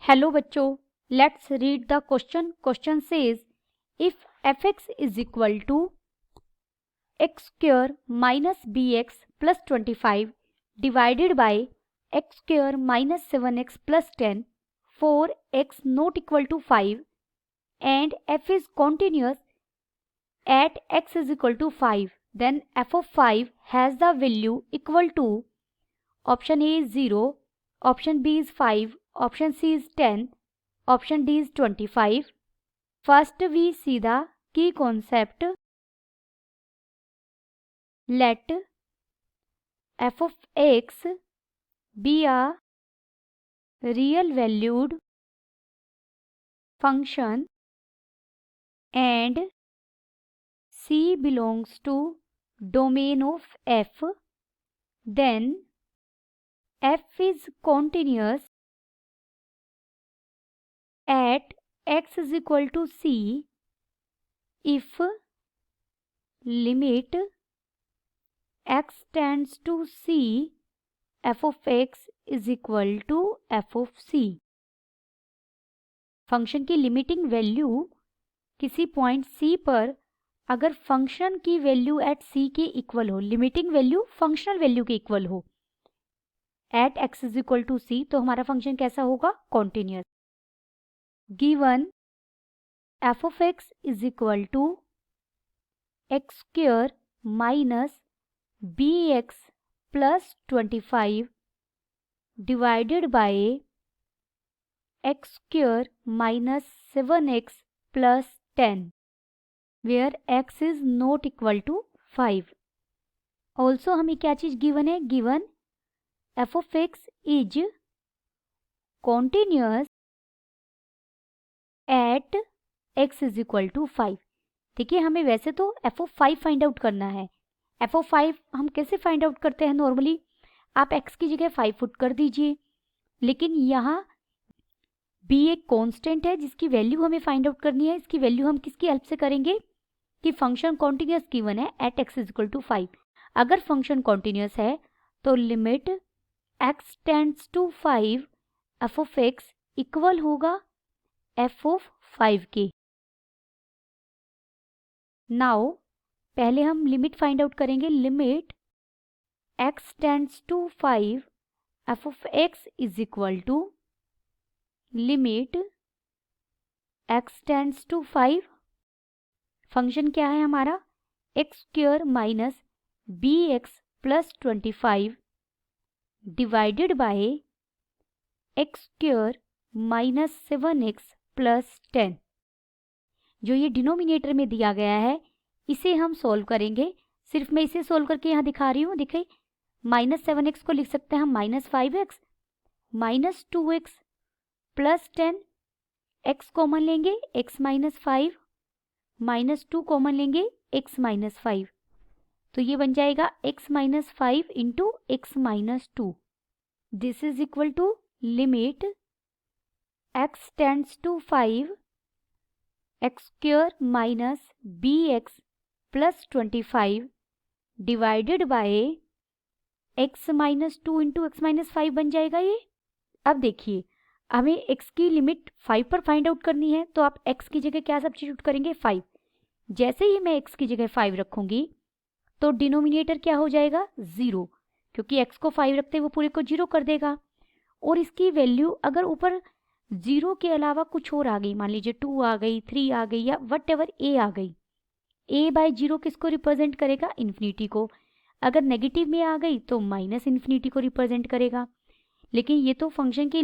Hello बच्चों, let's read the question. Question says if fx is equal to x square minus b x plus 25 divided by x square minus 7x plus 10 for x not equal to 5 and f is continuous at x is equal to 5, then f of 5 has the value equal to option A is 0, option B is 5, option C is 10, option D is 25. First we see the key concept. Let f of x be a real valued function and C belongs to domain of f, then f is continuous at x is equal to c if limit x tends to c f of x is equal to f of c. Function की limiting value किसी point c पर अगर function की value at c के equal हो, limiting value functional value के equal हो at x is equal to c, तो हमारा फंक्शन कैसा होगा? Continuous. Given f of x is equal to x square minus bx plus 25 divided by x square minus 7x plus 10 where x is not equal to 5. Also हमें क्या चीज given है? Given f of x is continuous at x is equal to 5. देखिए, हमें वैसे तो f of 5 find out करना है. f of 5 हम कैसे फाइंड आउट करते हैं? नॉर्मली आप x की जगह 5 पुट कर दीजिए, लेकिन यहाँ b एक कांस्टेंट है जिसकी वैल्यू हमें फाइंड आउट करनी है. इसकी वैल्यू हम किसकी हेल्प से करेंगे कि फंक्शन कॉन्टिन्यूअस गिवन है at x is equal to 5. अगर फंक्शन कॉन्टिन्यूअस है तो limit x tends to 5 f of x equal होगा f of 5 के. नाउ पहले हम लिमिट फाइंड आउट करेंगे. Limit x tends to 5 f of x is equal to limit x tends to 5. Function क्या है हमारा? X square minus b x plus 25 divided by x square minus 7x plus 10. जो ये denominator में दिया गया है इसे हम सॉल्व करेंगे. सिर्फ मैं इसे सॉल्व करके यहाँ दिखा रही हूँ. देखिए, माइनस 7x को लिख सकते हैं हम minus 5x minus 2x plus 10. x common लेंगे x माइनस 5 माइनस 2 कॉमन लेंगे x माइनस 5, तो ये बन जाएगा x minus 5 into x minus 2. This is equal to limit x tends to 5 x square minus b x plus 25 divided by x minus 2 into x minus 5 बन जाएगा ये. अब देखिए, हमें x की लिमिट 5 पर फाइंड आउट करनी है, तो आप x की जगह क्या सब्स्टिट्यूट करेंगे? 5. जैसे ही मैं x की जगह 5 रखूंगी तो डिनोमिनेटर क्या हो जाएगा? 0, क्योंकि x को 5 रखते वो पूरे को 0 कर देगा. और इसकी वैल्यू अगर ऊपर 0 के अलावा कुछ और आ गई, मान लीजिए 2 आ गई, 3 आ गई या वट एवर a आ गई, a बाय 0 किसको रिप्रेजेंट करेगा? इन्फिनिटी को. अगर नेगेटिव में आ गई तो माइनस इन्फिनिटी को रिप्रेजेंट करेगा. लेकिन ये तो फंक्शन की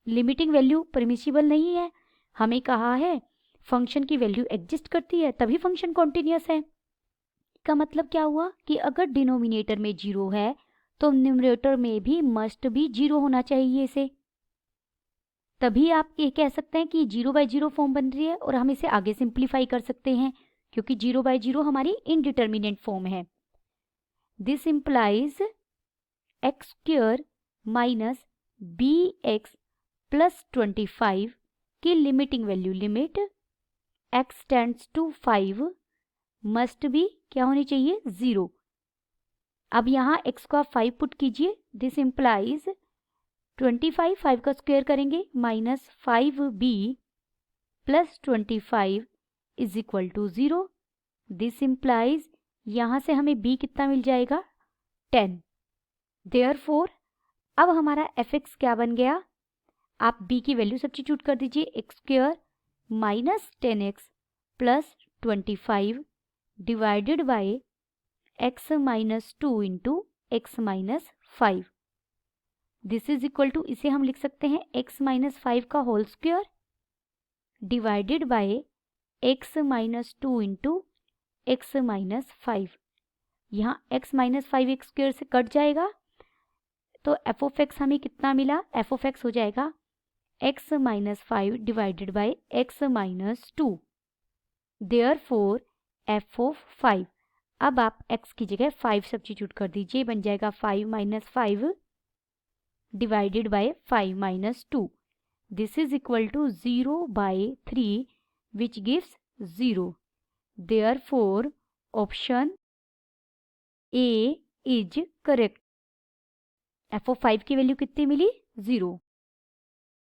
लिमिटिंग वैल्यू परमिसिबल नहीं है. हमें कहा है फंक्शन की वैल्यू एग्जिस्ट करती है तभी फंक्शन कॉन्टिन्यूअस है. का मतलब क्या हुआ कि अगर डिनोमिनेटर में 0 है तो न्यूमरेटर में भी मस्ट भी 0 होना चाहिए इसे. तभी आप ये कह सकते हैं कि 0/0 फॉर्म बन रही है और हम इसे आगे सिंप्लीफाई कर सकते हैं क्योंकि 0/0 हमारी इनडिटर्मिनेंट फॉर्म है. This implies x square minus b x plus 25 की limiting value limit x tends to 5 must भी क्या होनी चाहिए? 0. अब यहाँ x को आप 5 पुट कीजिए. दिस इंप्लाइज 25 5 का स्क्वायर करेंगे minus 5b plus 25 is equal to 0। This implies यहाँ से हमें b कितना मिल जाएगा 10। देयरफॉर अब हमारा fx क्या बन गया, आप b की वैल्यू सब्स्टिट्यूट कर दीजिए, x square minus 10x plus 25 divided by x minus 2 into x minus 5। This is equal to, इसे हम लिख सकते हैं x माइनस 5 का whole square divided by x minus 2 into x minus 5। यहाँ x माइनस 5 एक्स स्क्वायर से cut जाएगा तो एफ ऑफ एक्स हमें कितना मिला, एफ ऑफ एक्स हो जाएगा x minus 5 divided by x minus 2। Therefore F of 5, अब आप x की जगह 5 सब्स्टिट्यूट कर दीजिए, बन जाएगा 5 minus 5 divided by 5 minus 2। This is equal to 0 by 3 which gives 0। Therefore option A is correct. F of 5 की वैल्यू कितनी मिली 0।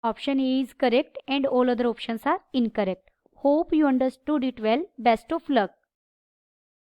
Option A is correct and all other options are incorrect. Hope you understood it well. Best of luck.